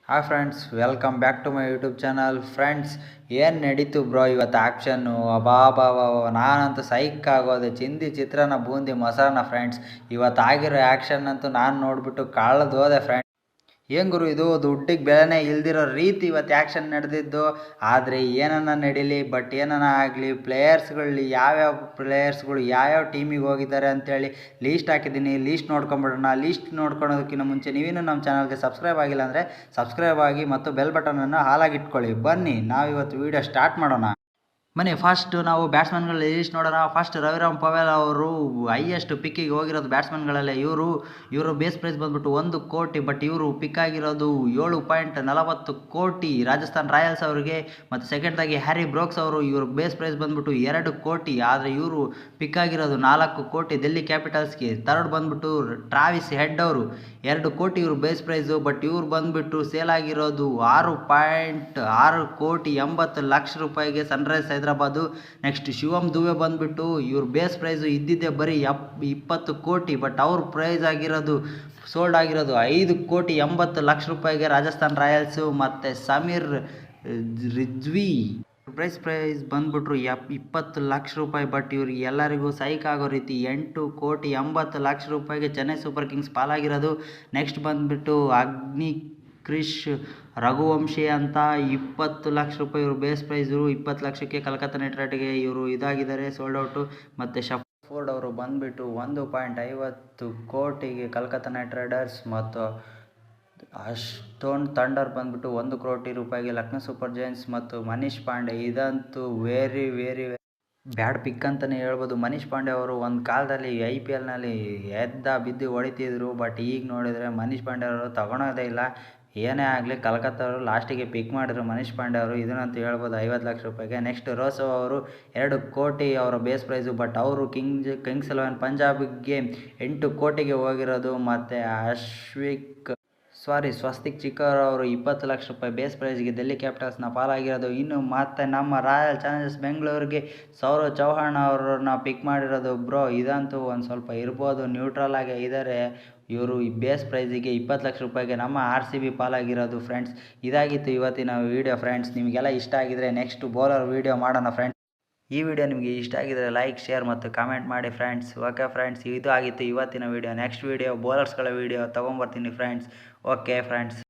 Hi friends, welcome back to my YouTube channel. Friends, ಏನು ನಡೀತು bro ಇವತ್ತು action? ಅಬಾಬಾಬಾ, ನಾನಂತೂ ಸೈಕ್ ಆಗೋದೆ. ಚಿಂದಿ ಚಿತ್ರಾನ್ನ ಬೂಂದಿ ಮೊಸರನ್ನ ಫ್ರೆಂಡ್ಸ್. ಇವತ್ತು ಆಗಿರೋ ಆ್ಯಕ್ಷನ್ ಅಂತೂ ನಾನು ನೋಡಿಬಿಟ್ಟು ಕಾಳದು ಹೋದೆ ಫ್ರೆಂಡ್ಸ್. ಏನು ಗುರು ಇದು, ದುಡ್ಡಿಗೆ ಬೆಲೆನೇ ಇಲ್ದಿರೋ ರೀತಿ ಇವತ್ತು ಆ್ಯಕ್ಷನ್ ನಡೆದಿದ್ದು. ಆದರೆ ಏನನ್ನ ನಡೀಲಿ, ಬಟ್ ಏನನ್ನ ಆಗಲಿ, ಪ್ಲೇಯರ್ಸ್ಗಳು ಯಾವ್ಯಾವ ಟೀಮಿಗೆ ಹೋಗಿದ್ದಾರೆ ಅಂತೇಳಿ ಲೀಸ್ಟ್ ಹಾಕಿದ್ದೀನಿ. ಲೀಸ್ಟ್ ನೋಡ್ಕೊಂಬಿಡೋಣ. ಲೀಸ್ಟ್ ನೋಡ್ಕೊಳೋದಕ್ಕಿಂತ ಮುಂಚೆ ನೀವೇನು ನಮ್ಮ ಚಾನಲ್ಗೆ ಸಬ್ಸ್ಕ್ರೈಬ್ ಆಗಿಲ್ಲ ಅಂದರೆ ಸಬ್ಸ್ಕ್ರೈಬ್ ಆಗಿ ಮತ್ತು ಬೆಲ್ ಬಟನನ್ನು ಹಾಲಾಗಿಟ್ಕೊಳ್ಳಿ. ಬನ್ನಿ ನಾವಿವತ್ತು ವೀಡಿಯೋ ಸ್ಟಾರ್ಟ್ ಮಾಡೋಣ. ಬನ್ನಿ, ಫಸ್ಟು ನಾವು ಬ್ಯಾಟ್ಸ್ಮನ್ಗಳ ಲೀಸ್ಟ್ ನೋಡೋಣ. ಫಸ್ಟ್ ರವಿರಾಮ್ ಪವೇಲ್ ಅವರು ಹೈಯೆಸ್ಟ್ ಪಿಕ್ಕಿಗೆ ಹೋಗಿರೋದು ಬ್ಯಾಟ್ಸ್ಮನ್ಗಳಲ್ಲೇ. ಇವರು ಬೇಸ್ ಪ್ರೈಸ್ ಬಂದ್ಬಿಟ್ಟು 1 ಕೋಟಿ. ಬಟ್ ಇವರು ಪಿಕ್ ಆಗಿರೋದು 7.40 ಕೋಟಿ ರಾಜಸ್ಥಾನ್ ರಾಯಲ್ಸ್ ಅವರಿಗೆ. ಮತ್ತು ಸೆಕೆಂಡ್ದಾಗಿ ಹ್ಯಾರಿ ಬ್ರೋಕ್ಸ್ ಅವರು, ಇವ್ರ ಬೇಸ್ ಪ್ರೈಸ್ ಬಂದ್ಬಿಟ್ಟು 2 ಕೋಟಿ. ಆದರೆ ಇವರು ಪಿಕ್ ಆಗಿರೋದು 4 ಕೋಟಿ ಡೆಲ್ಲಿ ಕ್ಯಾಪಿಟಲ್ಸ್ಗೆ. ಥರ್ಡ್ ಬಂದ್ಬಿಟ್ಟು ಟ್ರಾವಿಸ್ ಹೆಡ್ ಅವರು, 2 ಕೋಟಿ ಇವರು ಬೇಸ್ ಪ್ರೈಸು. ಬಟ್ ಇವ್ರು ಬಂದ್ಬಿಟ್ಟು ಸೇಲ್ ಆಗಿರೋದು 6.6 ಕೋಟಿ 80 ಲಕ್ಷ ರೂಪಾಯಿಗೆ ಸನ್ರೈಸ್ ಹೈದರಾಬಾದು. ನೆಕ್ಸ್ಟ್ ಶಿವಮ್ ದುಬೆ ಬಂದ್ಬಿಟ್ಟು ಇವ್ರ ಬೇಸ್ ಪ್ರೈಸು ಇದ್ದಿದ್ದೆ ಬರೀ 20 ಕೋಟಿ. ಬಟ್ ಅವ್ರ ಪ್ರೈಸ್ ಆಗಿರೋದು ಸೋಲ್ಡ್ ಆಗಿರೋದು 5 ಕೋಟಿ 80 ಲಕ್ಷ ರೂಪಾಯಿಗೆ ರಾಜಸ್ಥಾನ್ ರಾಯಲ್ಸು. ಮತ್ತು ಸಮೀರ್ ರಿಜ್ವಿ ಪ್ರೈಸ್ ಬಂದ್ಬಿಟ್ರು 20 ಲಕ್ಷ ರೂಪಾಯಿ. ಬಟ್ ಇವ್ರಿಗೆ ಎಲ್ಲರಿಗೂ ಸೈಕ್ ಆಗೋ ರೀತಿ 8 ಕೋಟಿ 80 ಲಕ್ಷ ರೂಪಾಯಿಗೆ ಚೆನ್ನೈ ಸೂಪರ್ ಕಿಂಗ್ಸ್ ಪಾಲಾಗಿರೋದು. ನೆಕ್ಸ್ಟ್ ಬಂದ್ಬಿಟ್ಟು ಅಗ್ನಿ ಕ್ರಿಶ್ ರಘುವಂಶಿ ಅಂತ 20 ಲಕ್ಷ ರೂಪಾಯಿ ಇವರು ಬೇಸ್ ಪ್ರೈಸು. 20 ಲಕ್ಷಕ್ಕೆ ಕಲ್ಕತ್ತಾ ನೈಟ್ ರೈಡರ್ಸ್ಗೆ ಇವರು ಇದಾಗಿದ್ದಾರೆ, ಸೋಲ್ಡ್ ಔಟು. ಮತ್ತು ಶಫರ್ಡ್ ಅವರು ಬಂದ್ಬಿಟ್ಟು 1.50 ಕೋಟಿಗೆ ಕಲ್ಕತ್ತಾ ನೈಟ್ ರೈಡರ್ಸ್. ಮತ್ತು ಅಷ್ಟೋನ್ ಥಂಡರ್ ಬಂದ್ಬಿಟ್ಟು 1 ಕೋಟಿ ರೂಪಾಯಿಗೆ ಲಕ್ನೋ ಸೂಪರ್ ಜೈನ್ಸ್. ಮತ್ತು ಮನೀಶ್ ಪಾಂಡೆ, ಇದಂತೂ ವೆರಿ ಬ್ಯಾಡ್ ಪಿಕ್ ಅಂತಲೇ ಹೇಳ್ಬೋದು. ಮನೀಶ್ ಪಾಂಡೆ ಅವರು ಒಂದು ಕಾಲದಲ್ಲಿ IPLನಲ್ಲಿ ಎದ್ದ ಬಿದ್ದು ಹೊಡಿತಿದ್ರು. ಬಟ್ ಈಗ ನೋಡಿದರೆ ಮನೀಶ್ ಪಾಂಡೆ ಅವರು ತಗೊಳೋದೇ ಇಲ್ಲ. ಏನೇ ಆಗಲಿ ಕಲ್ಕತ್ತಾ ಅವರು ಲಾಸ್ಟಿಗೆ ಪಿಕ್ ಮಾಡಿದ್ರು ಮನೀಶ್ ಪಾಂಡೆ ಅವರು, ಇದನ್ನಂತೂ ಹೇಳ್ಬೋದು 50 ಲಕ್ಷ ರೂಪಾಯಿಗೆ. ನೆಕ್ಸ್ಟ್ ರೋಸೋ ಅವರು 2 ಕೋಟಿ ಅವರ ಬೇಸ್ ಪ್ರೈಸು. ಬಟ್ ಅವರು ಕಿಂಗ್ಸ್ 11 ಪಂಜಾಬ್ಗೆ 8 ಕೋಟಿಗೆ ಹೋಗಿರೋದು. ಮತ್ತು ಸ್ವಸ್ತಿಕ್ ಚಿಕ್ಕರ್ ಅವರು 20 ಲಕ್ಷ ರೂಪಾಯಿ ಬೇಸ್ ಪ್ರೈಸ್ಗೆ ಡೆಲ್ಲಿ ಕ್ಯಾಪಿಟಲ್ಸ್ನ ಪಾಲಾಗಿರೋದು. ಇನ್ನು ಮತ್ತು ನಮ್ಮ ರಾಯಲ್ ಚಾಲೆಂಜರ್ಸ್ ಬೆಂಗಳೂರಿಗೆ ಸೌರವ್ ಚೌಹಾಣ್ ಅವ್ರನ್ನ ಪಿಕ್ ಮಾಡಿರೋದು. ಬ್ರೋ ಇದಂತೂ ಒಂದು ಸ್ವಲ್ಪ ಇರ್ಬೋದು, ನ್ಯೂಟ್ರಲ್ ಆಗೇ ಇದ್ದಾರೆ. ಇವರು ಈ ಬೇಸ್ ಪ್ರೈಸಿಗೆ 20 ಲಕ್ಷ ರೂಪಾಯಿಗೆ ನಮ್ಮ RCB ಪಾಲಾಗಿರೋದು. ಫ್ರೆಂಡ್ಸ್, ಇದಾಗಿತ್ತು ಇವತ್ತಿನ ವೀಡಿಯೋ. ಫ್ರೆಂಡ್ಸ್, ನಿಮಗೆಲ್ಲ ಇಷ್ಟ ಆಗಿದರೆ ನೆಕ್ಸ್ಟ್ ಬೌಲರ್ ವೀಡಿಯೋ ಮಾಡೋಣ. ಫ್ರೆಂಡ್ಸ್, ಈ ವಿಡಿಯೋ ನಿಮಗೆ ಇಷ್ಟ ಆಗಿದರೆ ಲೈಕ್, ಶೇರ್ ಮತ್ತು ಕಾಮೆಂಟ್ ಮಾಡಿ ಫ್ರೆಂಡ್ಸ್. ಓಕೆ ಫ್ರೆಂಡ್ಸ್, ಇದು ಆಗಿತ್ತು ಇವತ್ತಿನ ವೀಡಿಯೋ. ನೆಕ್ಸ್ಟ್ ವೀಡಿಯೋ ಬೌಲರ್ಸ್ಗಳ ವೀಡಿಯೋ ತೊಗೊಂಬರ್ತೀನಿ ಫ್ರೆಂಡ್ಸ್. Okay friends.